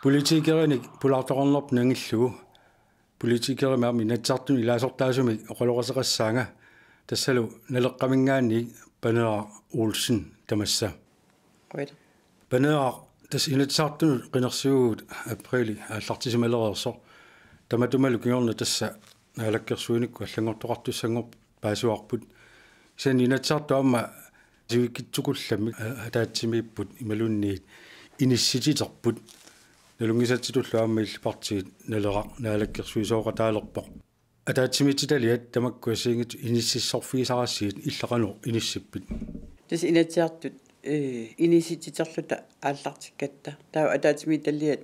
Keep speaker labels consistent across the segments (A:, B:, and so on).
A: Politikerinik pulaartoqornerp nangillugu politikerimaami natsartuni ilaasортаасуми oqaloqaseqassaanga tassalu naleqqamingaanni Panera Olsen tamassa Panera tas inatsartunu qinersiugut aprili aallartisimaleriorso tamatumalu kiorna tassa naalakkersuunikku allangortoqartussangorp paasuarput sen inatsartu amma sivikkitsukullammi ataatsimiipput imalunniit inissititerput nalungisatitullu aammaillipartiit naleqa naalakkersuisooqataalerpoq ataatsimititaliat tamakkuassiingit inississorfiisarassiit illaqanu inissippit
B: tas inatsiartut inissititerluta aallartikkatta taa ataatsimittalliat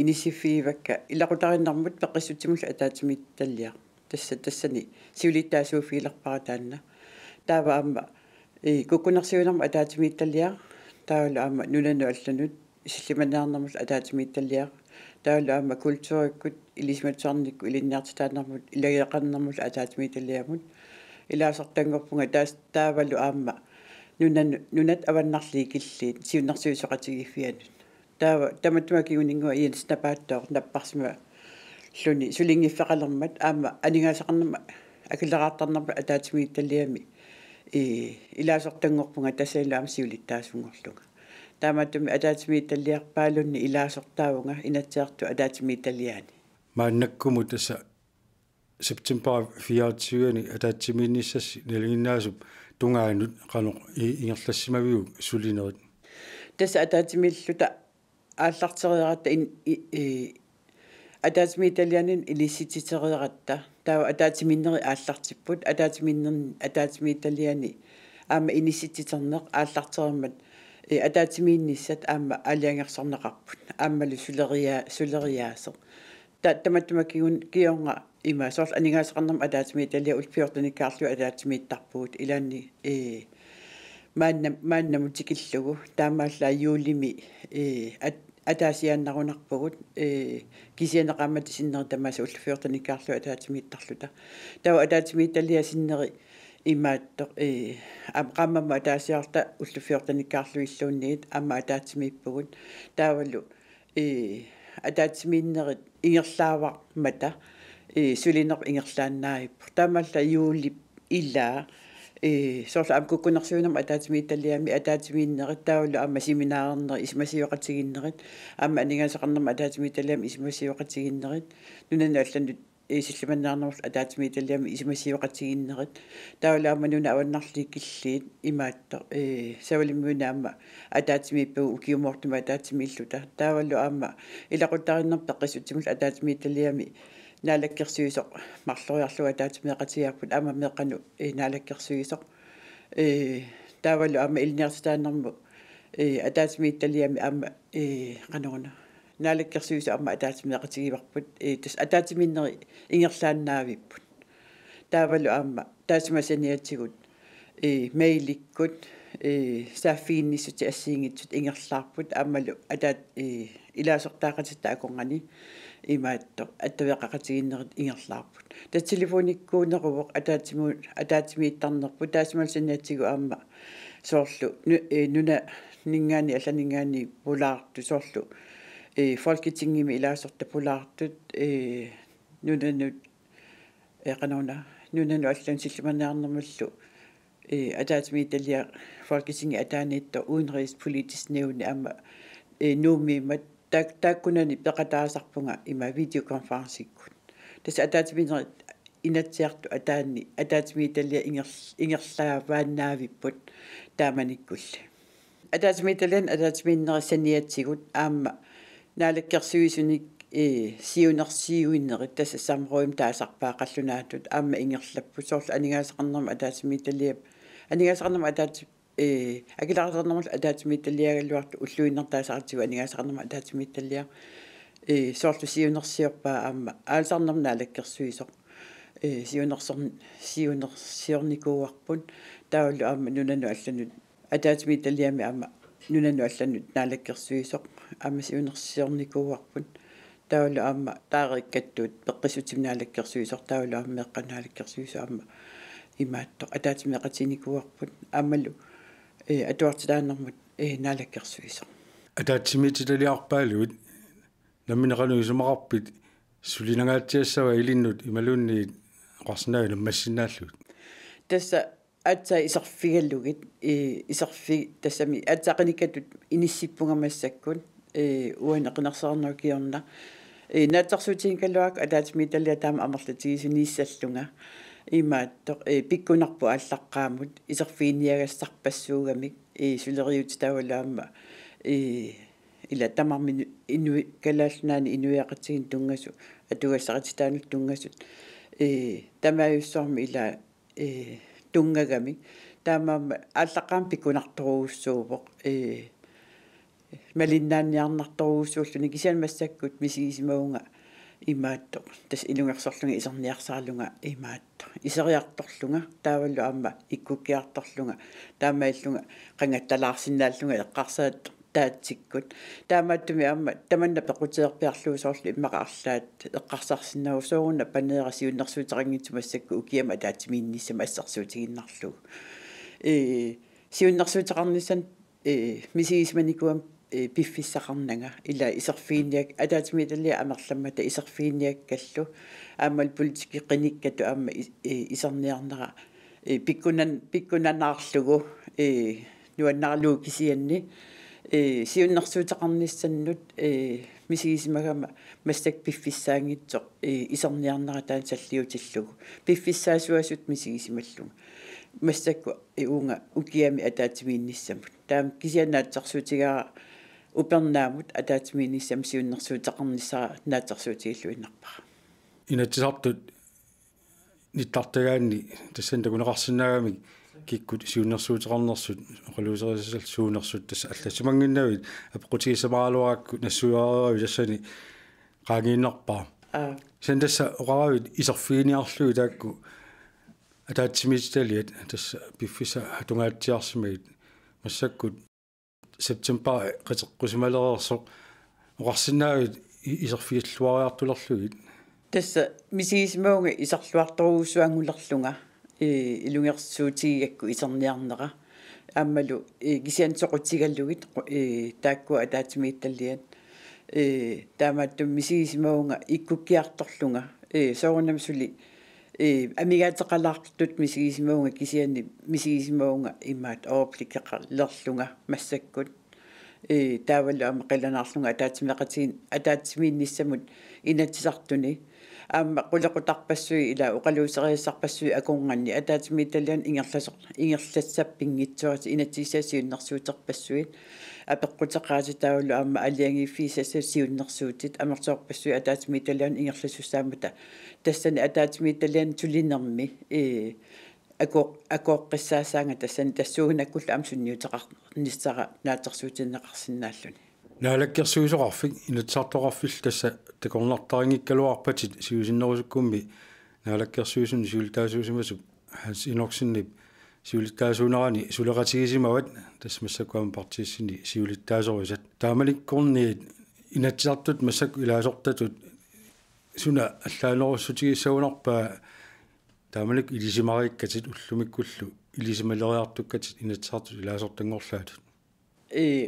B: inissifiivakka ilaqutarinnermut peqqissutimulla ataatsimittalliaq tassani siulittaasuufiilerparataanna taava aamma kukkunersiunerma ataatsimittalliaq taavalla aamma nunanu allanut исиллиманаарнэрмул атаатимиитталлиақ таала аама культууриккут илисматсаарникку илинниартитааннэрмут илагиақарнэрмул атаатимиитталлиамут илаасартангорпунга таавалу аама нунат аваннарлии киллиит сиуннарсуисоқатигиффианут таава таматтумакигунингуа иенс напааттоор наппарсима луни сулингиффеқалермат аама анигаасақарнерма акилераартарнерма атаатимиитталлиами илаасортангорпунга тассаилаама сиулиттаасунгорлуга тааматтуми атаатимиитталлиарпаалунни илаасортаавунга инаtsiartu атаатимиитталлиаани
A: мааннаккуму тасса септембер 24-ни атаатимиинниссасси налигиннаасуп тунгаанут qanu ингерлассимавиу сулинерит
B: тасса атаатимииллута ааллартериаратта атаатимиитталлианин илиссититериаратта таава атаатиминнери ааллартиппут атаатимиитталлиани аама иниссититернеқ ааллартериммат атаатимиинниссат аама алиангерсорнеқарпут ааммалу сулериаасо таматтумакигун киорнга има сорл анигаасеқарнерма атаатимиитталлиа улпиортаниккаарлу атаатимииттарпугут илаанни мааннамутикиллугу таамааллаа юулими атаасиааннарунарпугут кисианеқаамат синнери тамааса улпиортаниккаарлу атаатимииттарлута тава атаатимиитталлиа синнери имаатто амqammama атаасиарта уллуффиортаниккаарлуиллуунниит амма атаатимииппугут таавалу атаатимииннерит ингерлаавар мата сулинер ингерлааннаавиппу таамалла юулип илаа сорла амкуккунерсуунерма атаатимиитталлиами атаатимииннерит таавалу амма семинаарнери исмасиоқатигиннерит амма анигаасеқарнерма атаатимиитталлиами исмасиоқатигиннерит нунана алланут исиллиманнаарнерл атаатимиитталлиами исмасиоқатигиннерит таавалаама нуна аваннарлик киллиит имаатто савалиммунаама атаатимииппагу укиумортума атаатимииллута таавалу аама илақутариннер пеққисутимул атаатимиитталлиами наалаккерсуисоқ марлориарлуга атаатимеқатиарпут аама меқану наалаккерсуисоқ таавалу аама илниартитааннэрму атаатимиитталлиами аама қанорна наалаккерсуисо амма атаатимеқатигиварпут тас атаатиминнери ингерлааннаавиппут таавалу аама таасимасаниатсигут мейликкут сааффиинниссути ассиингитсут ингерлаарпут аамалу атаат илаасортаақатитта аконгани имаатто аттавеқақатигиннерит ингерлаарпут тас телефониккуунеруоқ атаатимииттарнерпут таасималсаниатсигу аама соорлу нуна нингаани алланингаани пулаарту соорлу folketingimi ilaasorta pulaartut nunanut qanuna nunanu allan sillimanearnermallu ataatimiitallia folketingi ataaniitto udenrigspolitisk nævn amma nuumiimmat taakkunani peqataasarpunga ima videokonferensikkut tas ataatimiinerit inatsiartu ataanni ataatimiitallia ingerlaavaannaavipput taamanikkulli ataatimiitallian ataatimiinnerissaniatsigut aamma наалаккерсуисуник сиунерсиуиннерит тасса самроим таасарпаақаллунаатут аама ингерлаппу сорла анигаасеқарнерма атаатимиитталлиап анигаасеқарнерма атаат акилаартарнермал атаатимиитталлиагаллуарту уллуиннертаасаартигу анигаасеқарнерма атаатимиитталлиа соорлу сиунерсиорпаа аама аалсарнерма наалаккерсуисоқ сиунерсиорникууарпут таавалу аама нунану алланут атаатимиитталлиами аама нунану алланут наалаккерсуисоқ аммасиунерсиорникууарпут таавалу аама таариккаттуут пеққисутимнаалаккерсуисор таавалу аама меққанаалаккерсуисо аама имаатто атаатимеқатиникууарпут аамалу атуартилааннэрмут наалаккерсуисо
A: атаатсимитилиарпаалуут намминеқану исумақарпит сулинангаатсиассава илиннут ималуунни қарсинаа наммассинааллут
B: тасса атса исерфигаллугит исерфи тассами атсақаникатут иниссиппунгамассаккун уанеқинерсаарнаа киорна наатсарсуутингкалуак алаатми талиа таама амерлатигисунииссаллунга имаатто пиккунарпу аллаққаамут исерфииниагассарпассуугамик сулериут тавалаама ила тамарми инуи калаалнаани инуиақатсигин тунгасу атугассақатитаанут тунгасут тамааюссорми ила тунгагами таамаама аллаққаам пиккунарторуussуувоқ малиннаанниарнарторуuссууллуни кисианмассаккут мисигисимаунга имаатто тас илунгерсорлунга исерниарсаарлунга имаатто исериарторлунга тааваллу аама иккуккиарторлунга таамаиллунга қангатталаарсинааллунга эққарсаат таатсиккут таамааттуми аама таманна пеқутеерпиарлуусоорлу иммақарлаат эққарсарсинаагу соорунна панеерасиуннэрсуутерангитсумассакку укиама таатимиинниссама ассарсуутигиннарлугу сиуннэрсуутерарниссан мисигисманикуам пиффиссақарнага ила исерфииниак атаатимиталли амерламмата исерфииниаккаллу аамал политики қиниккату аама исерниарнера пиккунанаарлугу нуаннарлуу кисианни сиуннэрсуутеқарниссаннут мисигисимагама массак пиффиссаангитсоқ исерниарнера таан саллиутиллугу пиффиссаасуасут мисигисималлуга массакку уунга укиами атаатимиинниссамут таам кисианаатсарсуутигара упернаамут атаатимиинниссам сиуннэрсуутеқарниссаа наатсарсуутигиллуиннарпара
A: инатсартут ниттартагаанни тассантакунеқарсинаагами киккут сиуннэрсуутеқарнерсут оқалуусерисал суунерсут тасса алласимангиннавит апеқутигисамаалуаакку нассуарави тассани qaangiinnerpaa sen tässä oqaravit iserfiiniarluu taakku ataatsimistaliat tassa piffisa tungaatsiarsimit massakkut september qiteqqusimalerersoq oqarsinnaavit iserfialluariartulerlugit
B: tassa misigismaunga isarluartoruussuangullerlunga ilungersuutigiakku iserniarnera ааммалу кисиантоқутигallugit таакку атаатимиитталлиат таамааттум мисигисимаунга иккуккиарторлунга соорунамсули амигаатеқалаартут мисигисимаунга кисианни мисигисимаунга имаат оорпликеқарлерлунга массаккут таавалу ама қиланаарлунга атаатимеқатигин атаатимиинниссамут инатсисартуни аама қулеқутарпассуи ила оқалуусериассарпассуи акунганни атаатимиитталиан ингерлассаппингитсуати инатсисаасиуннэрсуутерпассуит апеққутеқаати таавалу аама алиангиффисассиуннэрсуутит амертоорпассуи атаатимиитталиан ингерлассуссаамата тассани атаатимиитталиан тулинерми акооққиссаасаанга тассани тассуугинаккулла амсунниутеқарниссара наатерсуутиннеқарсинааллуни
A: наалаккерсуисоқарфик инатсаартоқарфил тасса такорнартарингиккалуарпатит сиусиннерусуккумми наалаккерсуисун сиултаасуусимасуп хас инорсиннип сиулиттаасуунерани сулеқатигисимават тассмассакуама партииссини сиулиттаасоруисат таамаликкорниит инатсаартут массак илаасортатут суна аллаанеруссутигиссаунарпаа таамалик илисимариккатит уллумиккуллу илисималериартуккатит инатсаартут илаасортангорлаатут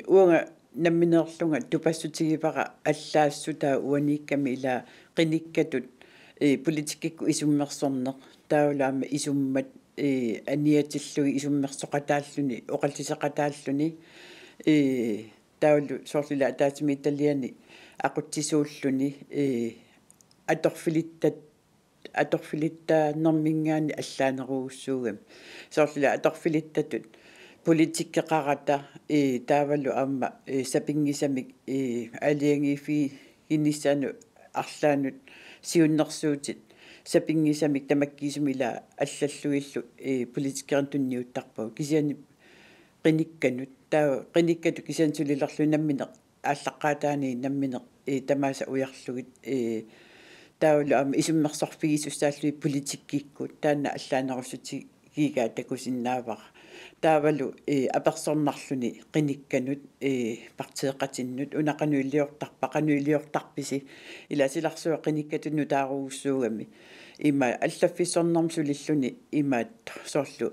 B: уанга намминерлунга тупассутигипара аллаассутаа уаникками ила қиниккатут политиккикку исуммерсорнеқ таулаама исуммат аниатиллуги исуммерсоқатааллуни оқаллисеқатааллуни таулу соорлила атаатимиитталиани ақутсисууллуни аторфилиттааннэрмингаани аллаанеруussуугам соорлила аторфилиттатут политиккеқарата таавалу аама сапингисамик алиангифи инниссаану арлаанут сиуннэрсуутит сапингисамик тамаккисумила аллаллуиллу политиккеран тунниуттарпау кисиани қиникканут таа қиниккату кисиансулилерлу наммине ааллаққаатаани наммине тамааса уярлугит таавалу аама исуммерсорфигисуссааллуи политиккиккут таанна аллаанерусути кигаа такусиннаавара таавалу аперсорнарлуни қиникканут партиеқатиннут унақануиллиортарписи иласиларсуа қиниккатунну тааруussуугами има аллаффиссорнэрмсулиллуни имаат соорлу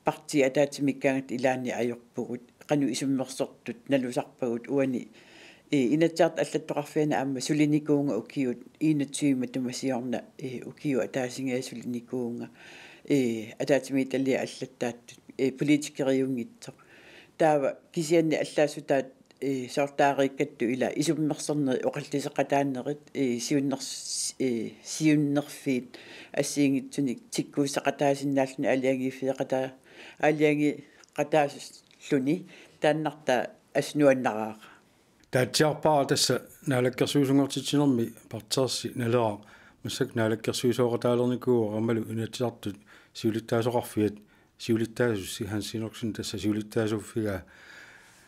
B: парти атаатимиккаагат илаани ajorpugut qanu isummersortut nalusarpagut uani Inatsiart аллаттоқарфиана аама сулиникуунга укиут иинатсуима тумасиорна укиу атаасингаа сулиникуунга атаатими таллиа аллаттааттут политикериунгитсо таава кисианни аллаасутаат сортаариккатту ила исуммерсернери оқаллисеқатааннерит сиуннерфиит ассиингитсуник тиккуусеқатаасиннааллуни алиангиффиеқатаа алианги қатаасуллуни тааннарта аснуаннарааqa
A: таатсиарпаа тасса наалаккерсуусунгортитсинерми партерси налера массак наалаккерсуусоқатаалерникуу рамалу инатсартут сиулиттаасоқарфиат сиулиттаасусси хансинерсин тасса сиулиттаасуффига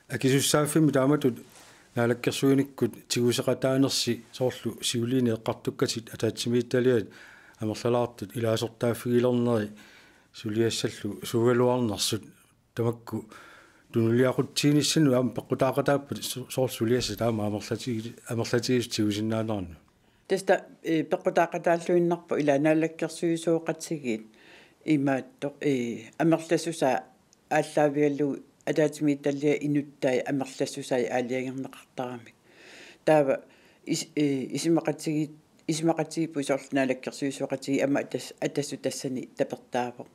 A: акисуссааффими тааматут наалаккерсуиниккут тигусеқатаанерси соорлу сиулиини эққартуккатит атаатсимиитталиат амерлалаартут илаасортааффигилернери сулиассаллу сугалуарнерсут тамакку тунулиақутсииниссану аама пеққутаақатааппут соорсулиасса таама амерлатигис
B: таста пеққутаақатааллуиннарпу ила наалаккерсуисооқатсигиит имаатто амерлассусаа ааллаавигаллу атаатимиитталлиа инуттай амерлассусаа аалиагернеқартарамик таава исимақатсигиппу соорлунаалаккерсуисооқатсиги ама атассу тассани тапертаавоқ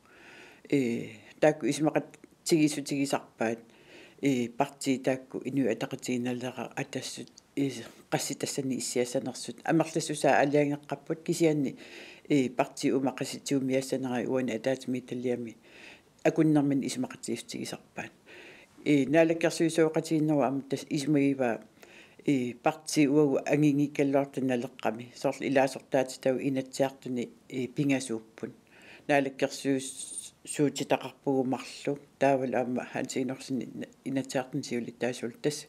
B: таакку исимақатсигисутигисарпаат парти таакку ину атақатигиналлера атассут qassi tassani issiasanersut amerlassusaa aliangeqqapput kisianni parti umaqasitiumiassanera uani ataatimiitalliami akunnermin ismaqatiiftigisarpaat naalakkersuisuoqatiinnerua amtas ismagiva parti uagu angingikkalluartanaleqqami soorl ilaasortaatitau inatsiartuni pingasuuppun naalakkersuus suutitaqarpugumarlu taaval aama hansiinorsin inatsiartun siulittaasul tass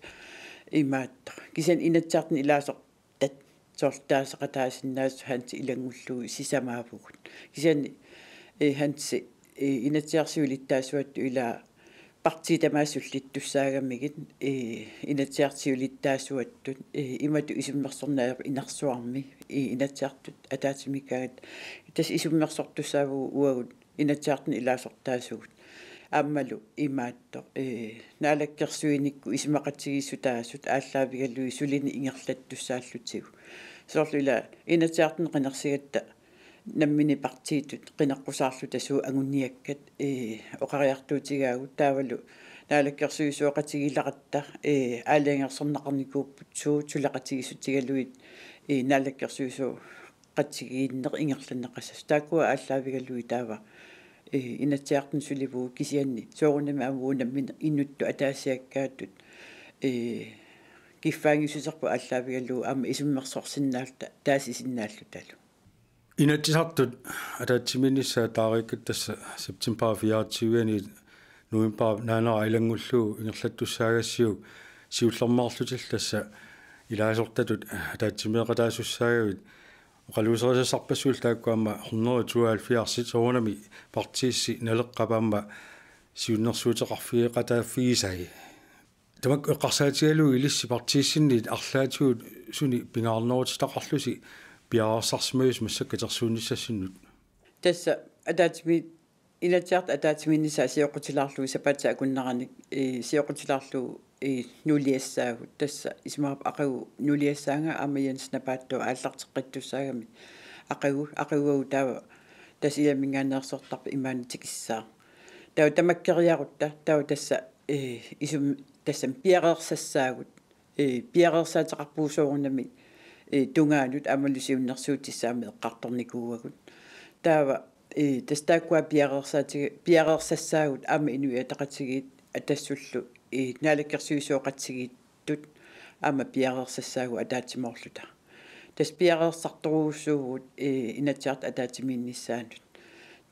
B: имаатта кисан инаtsiartni илаасор тат соорлтаасеқатаасиннаас ханти илангуллуи сисамаавгут кисани ханти инаtsiarsiulittaasuattu ила парти тамаасуллиттуссаагаммигит инаtsiarsiulittaasuаттут имату исуммерсорнаап инарсуарми инаtsiartut атаатимикаагат тас исуммерсортуссаагу уагут инаtsiartni илаасортаасугут аммалу имаатто наалаккерсуиникку исмақатсигиссутаассут ааллаавигаллуи сулини ингерлаттуссааллутсигу соорлуила инаtsiartun qinерсигатта наммини партиитут qinеққусаарлу тасуу агунниаккат оқариартуутигаагу таавалу наалаккерсуисуоқатигилақатта аалиангерсорнақарникууппут суу тулеқатигиссутигалуит наалаккерсуисуу qatsigииннеқ ингерланнеқассас тааккуа ааллаавигаллуи таава инаtsiartun суливуу кисианни соорунами амуунаммина инутту атаасиаккаатут киффаангисусерпу ааллаавигаллуу аама исуммерсорсиннаалта таасисиннааллу талу
A: инатсартут атаатсиминиссаа таариккат тасса септембер 24-ани нуимпаа наанера илангуллуу ингерлаттуссаагассиу сиуллермаарлутил тасса илаасортатут атаатсимеэқатаасуссаагавит оқалуусерисарпассуул тааккуама 172 соонами партиисси налеққапаама сиуннэрсуутеқарфиеқатааффигисаги тамак эққарсаатигалуу илисси партииссиннит арлаатигут суни пингаарнерутитақарлуси пиаарсарсмаюс массаккатерсуунниссассиннут
B: тасса атаатими инаtsiart атаатиминнисаа сиоқутилаарлуи сапаатса акуннераник сиоқутилаарлу нулиассаагут тасса исмаап ақагу нулиассаанга амаянснапаатту ааллартеққиттуссаагами ақагуагу таава тасиамингаанеерсортарпа имаанитикиссаа таава тамаккериарутта таава тасса исум тассам пиареерсассаагут пиареерсаатеқарпуусоорунами тунгаанут амалусиуннэрсуутиссаами эққарторникууагут таава тастааккуа пиареерсассаагут аама инуиатақатигиит атассуллу наалаккерсуисуоқатсигиттут аама пиареерсассаагу атаатимоорлута тас пиареерсарторуussуугут инаtsiart атаатимииннissaanут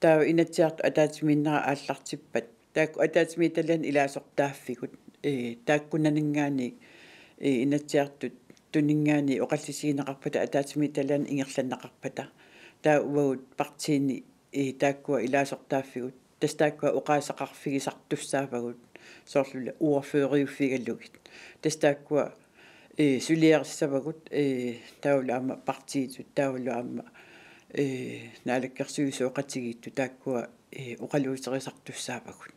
B: таава инаtsiart атаатимииннера ааллартиппат таакку атаатимииталлан илаасортааффигут тааккунанингаани инаtsiartут тунингаани оқаллисигинеқарпата атаатимииталлан ингерланнеқарпата таа уагут партиини тааккуа илаасортааффигут тастааккуа оқаасақарфигисартуссаавагут соорлула уорфериуффигаллугит тастааккуа сулиерissavagут таулаама партиитут таулаама наалаккерсуисуоқатигиитту тааккуа оқалуусерисартуссаавагут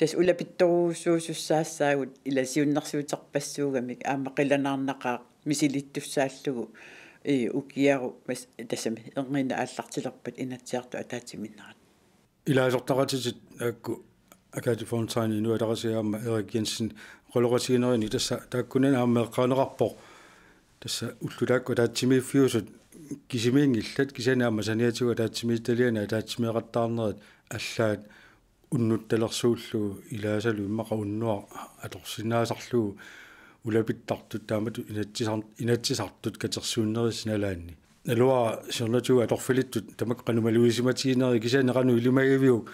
B: тас улапитторуусуусуссаассаагут иласиуннарсуутарпассуугамик аама қиланаарнақаа мисилиттуссааллугу укиару мас тассами эрнина ааллартилерпат инатсиарту атаатиминнерат
A: илаасортақатит аакку акаати фонтайни нуаларасиаама Эрик Jensen qolorasiinerини тасса тааккунана ааммеэққаанеқарпо тасса уллулаакку таатсимииффиусут кисимиингиллат кисанаама саниатуга таатсимииталиана таатсимеэқаттаарнерит аллаат уннутталерсууллу илаасалу иммақа уннуа аторсинаасарлуу улапиттартут таамату инатсисартут катерсууннерисналаанни налуа сернатуга аторфилиттут тамак канумалуисиматиинери кисанеқану илимагивиу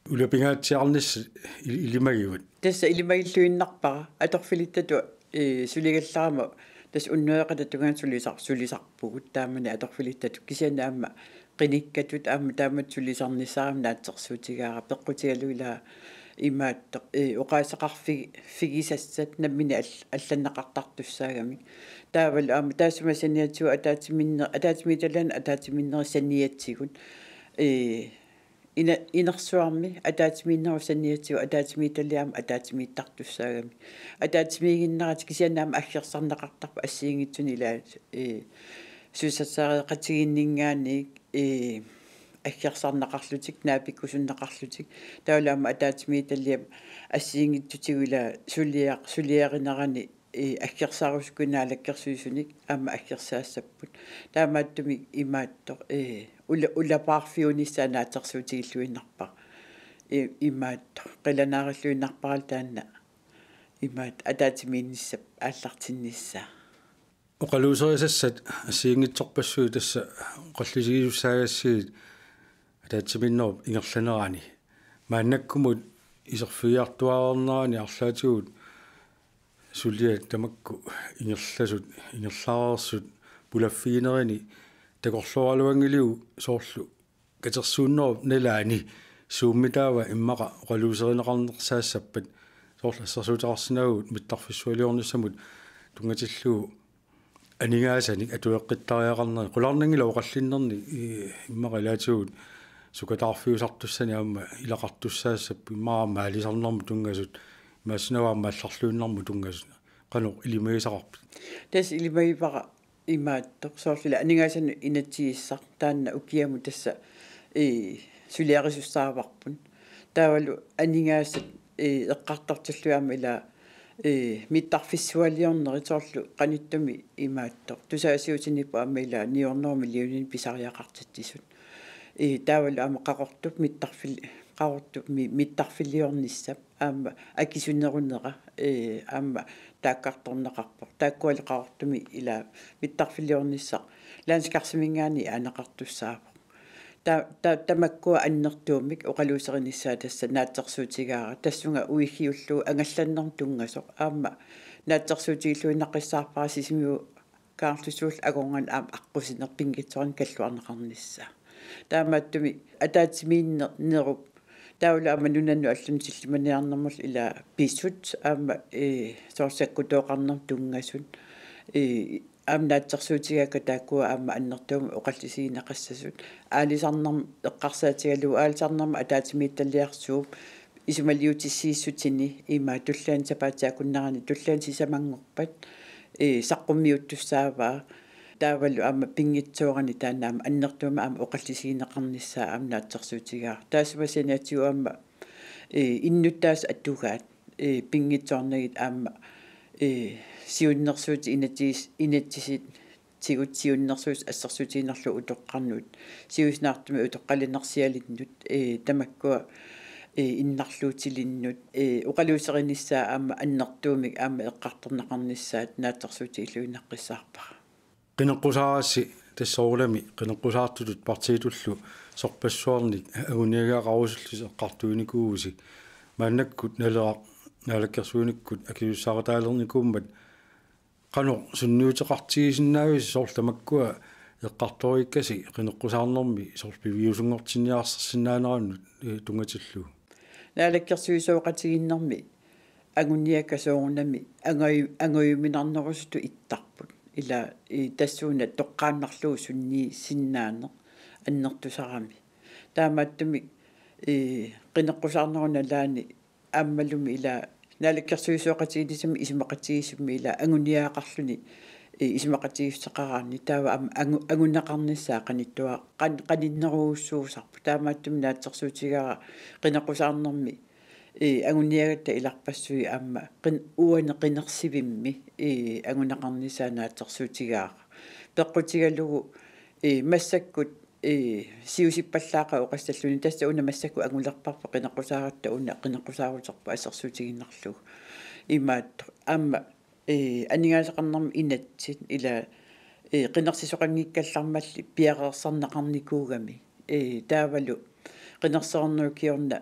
A: улапингаатсиарнис илимагивут
B: тасса илимагиллуиннарпара аторфилиттату сулигалларама тас уннуэқата тугаан сулисарпугут таамани аторфилиттату кисанаама qinikкатут аама таамат сулисарнissaram наатсерсуутигаарап пеққутигалуила имаатто оқаасақарфигисассат наммини алланнақартартуссаагамик таавал аама таасумасаниатсу атаатимиталан атаатиминнерисаниатсигут инерсуарми атаатиминнерусаниатсу атаатимиталиам атаатимиттартуссаагами атаатимигиннерат кисианаама аггерсарнақартарпа ассиингитсуни илаа сусассаареқатигиннингаани аггерсарнақарлутик наапиккусуннақарлутик таулаама атаатимиталиам ассиингитсутигуила сулиаринерани аггерсаарускунаалаккерсуисуник аама аггерсаассаппут таамааттуми имаатто улапаарфиунissaанаатерсуутигиллуиннарпа имаатто қиланаариллуиннарпарал таанна имаат атаатимиинниссап ааллартиннissaа
A: оқалуусерисассат ассиингитсорпассуи тасса қаллисигисуссаагассигит атаатсиминнеруп ингерланерани мааннаккумут исерфиартуаарнерани арлаатигут сулиат тамакку ингерлаарерсут пулаффигинерини такорлуаралуангилиу соорлу катерсууннеруп налаани сууммитаава иммаqa оқалуусеринеқарнерсаассаппат соорлу ассерсуутеқарсинаагут миттарфиссуалиорниссамут тунгатиллуу анингаасаник атуэққиттариақарнери қуларнангила оқаллиннерни иммаqa илаатигут сукатаарфиусартуссани аама илақартуссаассаппу иммаама алисарнэрму тунгасут маасинаваама алларлуиннэрму тунгасут қано илимагисақарпит
B: тас илимагипара имааттоқ соорлила анингаасану инатсигиссар таанна укиаму тасса сулиарисуссааварпун таавалу анингаасат эққартартуллуама ила миттарфиссуалиорнери соорлу qaниттуми имааттоқ тусаасиутиниппа аама ила ниорнерми лиунин писариақартаттисут таавалу аама қақортуп миттарфиллиорниссап аама акисуннерунера аама тааккарторнеқарпо тааккуали қаортуми ила миттарфиллиорниссақ лаанскарсимингаани аанеқартуссаапо тамаккуа аннертуумик оқалуусеринissaа тасса наатсерсуутигаара тассунга уигиуллуу ангалланнер тунгасоқ аама наатсерсуутигиллуиннаққиссаарпара сисимиу каарлусуул агонган аама аққусинерпингитсорин каллуарнеқарнissaа таамааттуми атаатимииннеруп таулаама нунанну аллунсиллиманиарнэрмул ила писсут аама соорсаккутооқарнер тунгасут амнаатсерсуутигака тааккуа аама аннертуум оқаллисигинеқассасут аалисарнерм эққарсаатигалу аалисарнерм атаатимиитталлиарсууп исумалиутиссииссутини има туллаан сапаатиакуннерани туллаан сисамангорпат саққуммиуттуссааваа таавалу аама пингитсуорани таанаама аннертуuma аама оқаллисигинеқарнissaа амнаатсерсуутигаа таасмасинаатиуаама иннуттаас аттугаат пингитсуорнагит аама сиуннерсуути инатсисит тигутсиуннерсуус ассерсуутиинерлу утоққарнут сиуснартуми утоққалинерсиалиннут тамаккуа иннарлуутилиннут оқалуусеринissaа аама аннертуумик аама эққарторнеқарнissaат наатсерсуутииллуиннаққиссаарпара
A: qinеққусаарасси тассоорулами qinеққусаартутут партиитуллу сорпассуарник агуниагааqarusуллис эққартуиникууси мааннаккут налерақ наалаккерсуиниккут акиуссаартаалерникууммат qano sunniutеқартигисиннаавис соорлтамаккуа эққарториккаси qinеққусаарнэрми сорпивиусунгортиниарсерсинаанераннут тунгатиллу
B: наалаккерсуисооқатигиннэрми агуниаккасоорунами ангаюминарнерусуту иттарпут ила тассууна тоққааннарлуу сунни синнаанер аннертусарами таамааттуми qinеққусаарнеруна лаани ааммалуми ила налаккерсуисуоқатигисами исмақатигисумми ила ангуниаақарлуни исмақатигиссақараарни таава агуннақарниссаа қаниттуа қаниннеруussуусарпу таамааттуми наатсерсуутигара қинеқусаарнэрми агуниагатта иларпассуи аама уане қинерсивимми агунақарниссаа наатсерсуутигаара пеққутигалугу массаккут сиусиппаллаақа оқассаллуни тасса уна массаку агулерпарпа қинеқусааратта уна қинеқусаарутерпа ассерсуутигиннарлугу имаат аама анигаасақарнэрми инатсит ила qinnersisuqanngikkallarmalli piaqersarnaqarnikuugami taavalu qinnersornerkiorna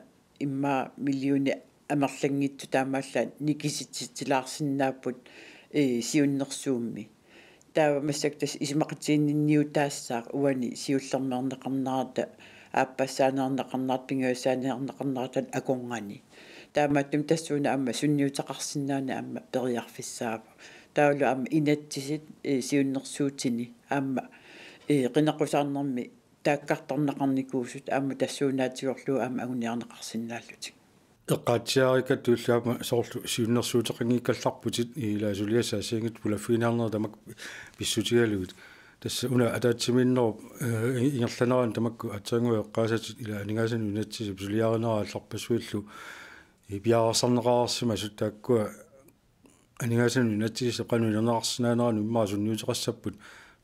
B: imma milliuni amerlanngittu taamaalla nikisitsitilaarsinnaaput siunnersuummi taava massaktas isimaqatiinninniu taassaaq uani siullermeerneqarnaarta aappassaanернеқарнаат пингуассааниарнеқарнаатан аконгани таамааттум тассууна амма сунниутеқарсинаана амма периарфиссаава таулу амма инатсисит сиуннерсуутини амма qinnequsаарнэрми тааккарторнеқарникуусут амма тассуунаатигорлуу амма агуниарнеқарсинааллутик
A: эққаатсиарика тууллаама соорлу сиуннерсуутеқангиккалларпутит илаасулиасаасиангит пулаффинаарнер тамак писсутигалугит тасса уна атаатсиминнеру ингерланеран тамакку атсаангуи эққаасатит ила анигаасани унатсиса писулиаринера алларпассуиллу пиаарсарнеқарсима суттааккуа анигаасани унатсиса қануинернеқарсинаанерани иммаа сунниутеқассаппут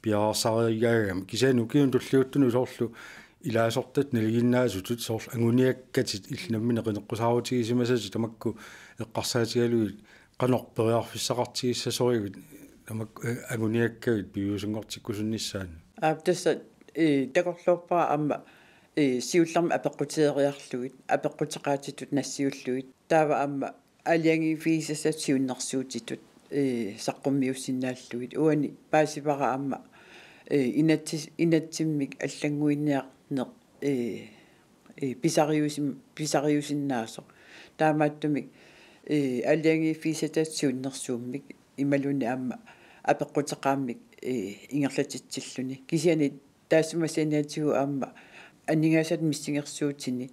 A: пиаарсаригаагам кисаани укиун туллиуттуну соорлу илаасортат налигиннаасутут соорл агуниаккатит иллнаммина qinеққусааруутигисимасати тамакку эққарсаатигалуит канорпериарфиссақартигиссасоригут тамак агуниаккагит пиусунгортиккусунниссаан
B: тасса такорлууппаа амма сиуллерми апеққутиериарлугит апеққутеқаатитут нассиуллугит таава амма алиангифисасат сиуннэрсуутитут саққуммиуссиннааллугит уани паасивара амма инатсиммик аллангуинниарнеқ писариусиннаасо таамааттумик алиангифисатат сиуннэрсууммик ималуни амма апеққутеқааммик ингерлатитсиллуни кисиани таассумасианиатигу амма аннигаасат миссингерсуутини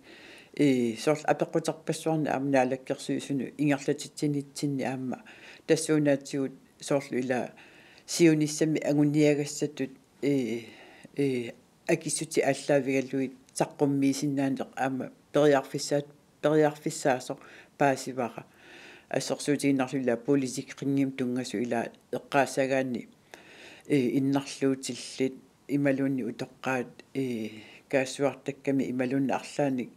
B: сорл апеққутерпассуарни аама наалаккерсуисуну ингерлатитсинитсинни аама тассуунаатигут соорлу ила сиуниссами агуниагассатут акиссути аллаавигаллуит саққуммиисиннаанеқ аама периарфиссаасо паасивара ассерсуутигиннарлуила политикрингим тунгасу ила эққаассагаани иннарлуутиллит ималуунни утоққаат каассуартакками ималуунна арлааник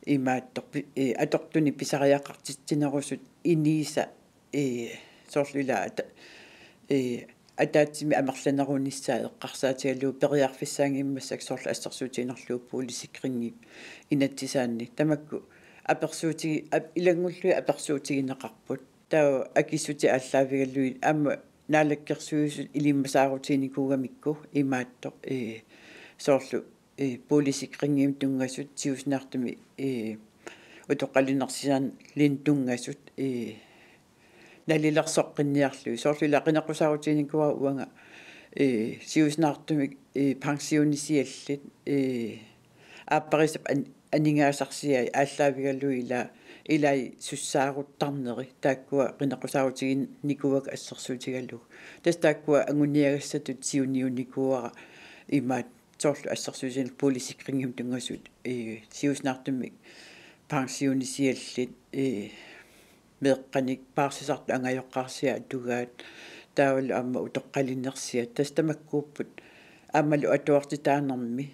B: имааттор атортуни писариақартитсинерусут инииса соорлуила атаатсими амерланеруниссаа эққарсаатигаллуу периарфиссаангиммассак соорлу ассерсуутигиннарлуу политикрингим инатсисаанни тамакку аперсуутиги илангуллуи аперсуутигинеқарпут таа акиссути аллаавигаллуи аама наалаккерсуисут илиммасаарутиникуугамикку имаатто соорлу политикрингим тунгасут сиуснартами утоққалинерсисаан лин тунгасут налилерсоққинниарлуи соорлуила қинеқусаарутиникуа уанга сиуснартумик пансионисиаллит ааппарисап анигаасарсиа ааллаавигаллуи илай суссааруттарнери тааккуа qinеқусаарутигин никуак ассерсуутигаллуг тас тааккуа ангуниагассатут сиуниуникуара имаат соорлу ассерсуутигин политикрингим тунгасут сиуснартумик пансионисиаллит меэққаник паарсисарту ангайоққарсиа тугаат таавал аама утоққалиннерсиа тас тамаккууппут аамалу атуартитаанерми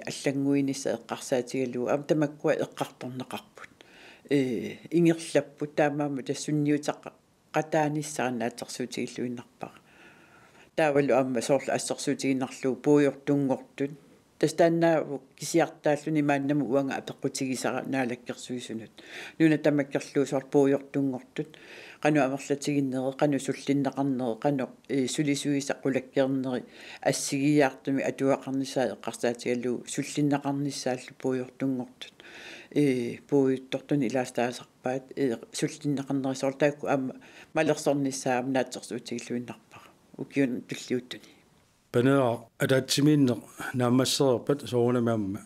B: аллангуинисса эққарсаатигалуу аама тамаккуа эққарторнеқарпут ингерлаппут таамаама тассунниутаққа qataanissaarna atersuutigiluinnarpara taavalu amma soorlu assersuutiginnarluu puujortungortut тастаннааву кисиартааллуни мааннаму уанга апеққутигисара наалаккерсуисунут нуна тамаккерлуу сорпуujortungortut qanu амерлатигиннери qanu суллиннеқарнери qanu сулисуиса qulakkierneri ассигиаартуми атуақарнисаа эққарсаатигаллуу суллиннеқарнissaаллу puujortungortut puujuttortuni илаастаасарпаат суллиннеқарнери сортаакку аама малерсорнissaам наатсерсуутигиллуиннарпара укиун туллиуттуни
A: панера атаатсимиинне наамассерпат соорунамаамма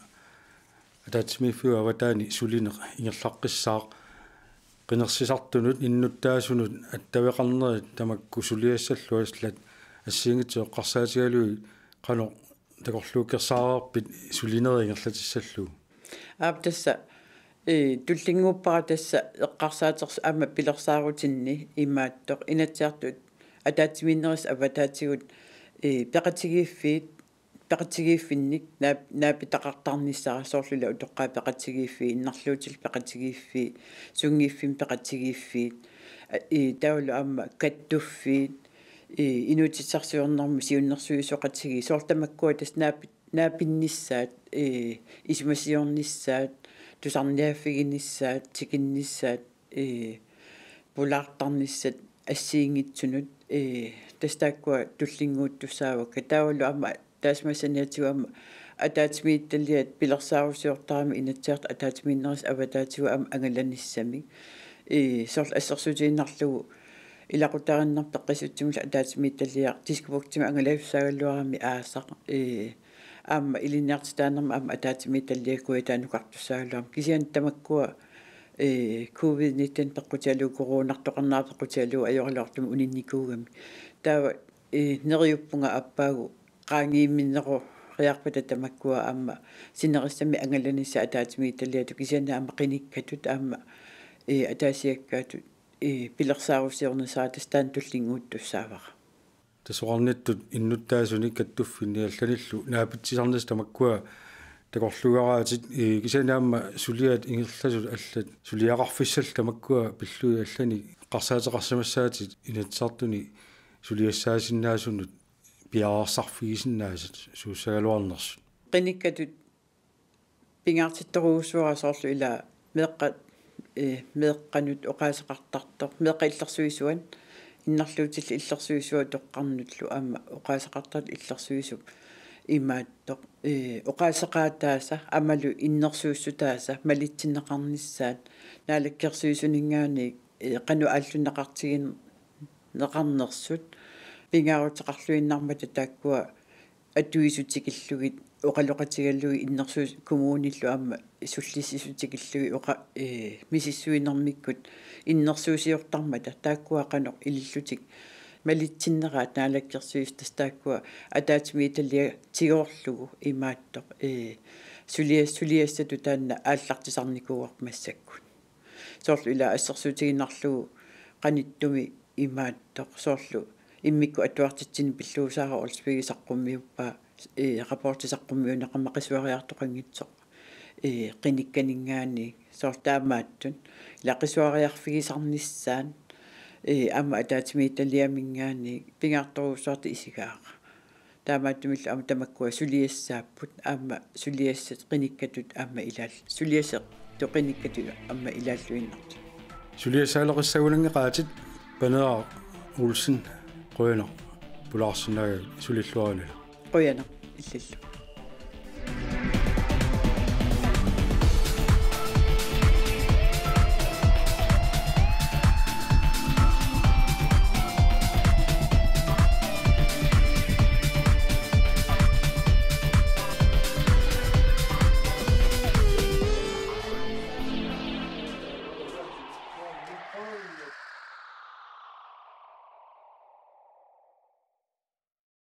A: атаатсимиффуа аватаани сулинеқ ингерлаққиссаақ qinnersisartunut innuttaasunut attavеqarneri tamakku suliassallуаслат ассиингитсеэққарсаатигалуи qano такорлуукерсаарпит сулинерингерлатиссаллу
B: тасса туллингууппара тасса эққарсаатерс аама пилерсаарутинни имааттоқ инатсиартут атаатиминнерис аватаатигут пеқатигииффинник наапитақартарниссара соорлула утоққаа пеқатигииффи иннарлуутил пеқатигииффи сунгииффин пеқатигииффи таулу аама каттуффиит инуутитсарсуорнэрми сиуннэрсуисоқатиги соортамаккуа тас наапинниссаат исмасиорниссаат тусарниаффигиниссаат тикинниссаат пулаартарниссат ассиингитсунут тастааккуа туллингууттуссаава катаавалу ама таасмасаниатигуама атаатимиитталиат пилерсаарусиортарами инатсиарт атаатимииннерис аватаатигу ама ангаланиссами сорл ассерсутииннарлугу илақутаариннар пеққисутсимула атаатимиитталиа тискупуктима ангалаюссаагаллуарами аасақ аама илиниартитаанерма аама атаатимиитталиаккуи таанукартуссаагаллуарми кисиан тамаккуа COVID-19 пеққутиалуу коронартоқарнаа пеққутиалуу ajorlaortum uninnikkuugami таава нериуппунга аппаагу qaangiimminnequ riarpata tamakkua aama sinerissami angalanissa ataatimiitalliatu kisiana aama qinikkatut aama ataasiakkaatut pilersaarusiornisaatas taan tullinguuttussaavaqa
A: tasoqarnittut innuttaasuni kattuffinniallanillu naapitsisarnis tamakkua takorlugaratit kisianaamma suliat ingirlasut allat suliaqarfissal tamakkua pillui allani qarsaateqarsamassaati inatsartuni suliassaasinnaasunnut piaarsarfigisinnaasat suussagaluarnersu
B: qinikkatut pingaartittoruussuara soorlu ila meeqqanut oqaaseqartartoq meeqqillersuisuan innarluutilli illersuisua toqqarnullu aama oqaaseqartat illersuisuk имааттоқ оқаасеқаатааса амалу иннерсууссутааса малитсиннеқарнissaат наалаккерсуисунингаани қану ааллунеқартигин неқарнерсут пингаарутеқарлуиннармата тааккуа атуисутикиллугит оқалоқатигаллуги иннерсуус коммуниллу аама суллиссисутикиллуги оқа мисиссуинермиккут иннерсуусиортармата тааккуа қано илиллутик малитсиннераат наалаккерсуис тастааккуа атаатимииталлиа тигоорлугу имааттоқ сулиассату таанна ааллартисарникууармассаккут соорлу ила ассерсуутигиннарлугу qaниттуми имааттоқ соорлу иммикку атуартитсини пиллуусаара олспигисаққуммиуппаа рапортисаққуммиунеқаммақисуариартоқангитсоқ qinikkaningaani соортаамааттун лақисуариарфигисарниссаан аама атаатимиитталиамингаани пингаартуруусуарта исигааqa таамааттумилла аама тамаккуа сулиассааппут аама сулиассат qinikкатут аама илаал сулиассеқ тоқиниккатут аама илааллуиннарти
A: сулиассаалеқиссагулангеқаатит панеа улсин qoyana pulaarsinnaga sulilluarilla
B: qoyana illillu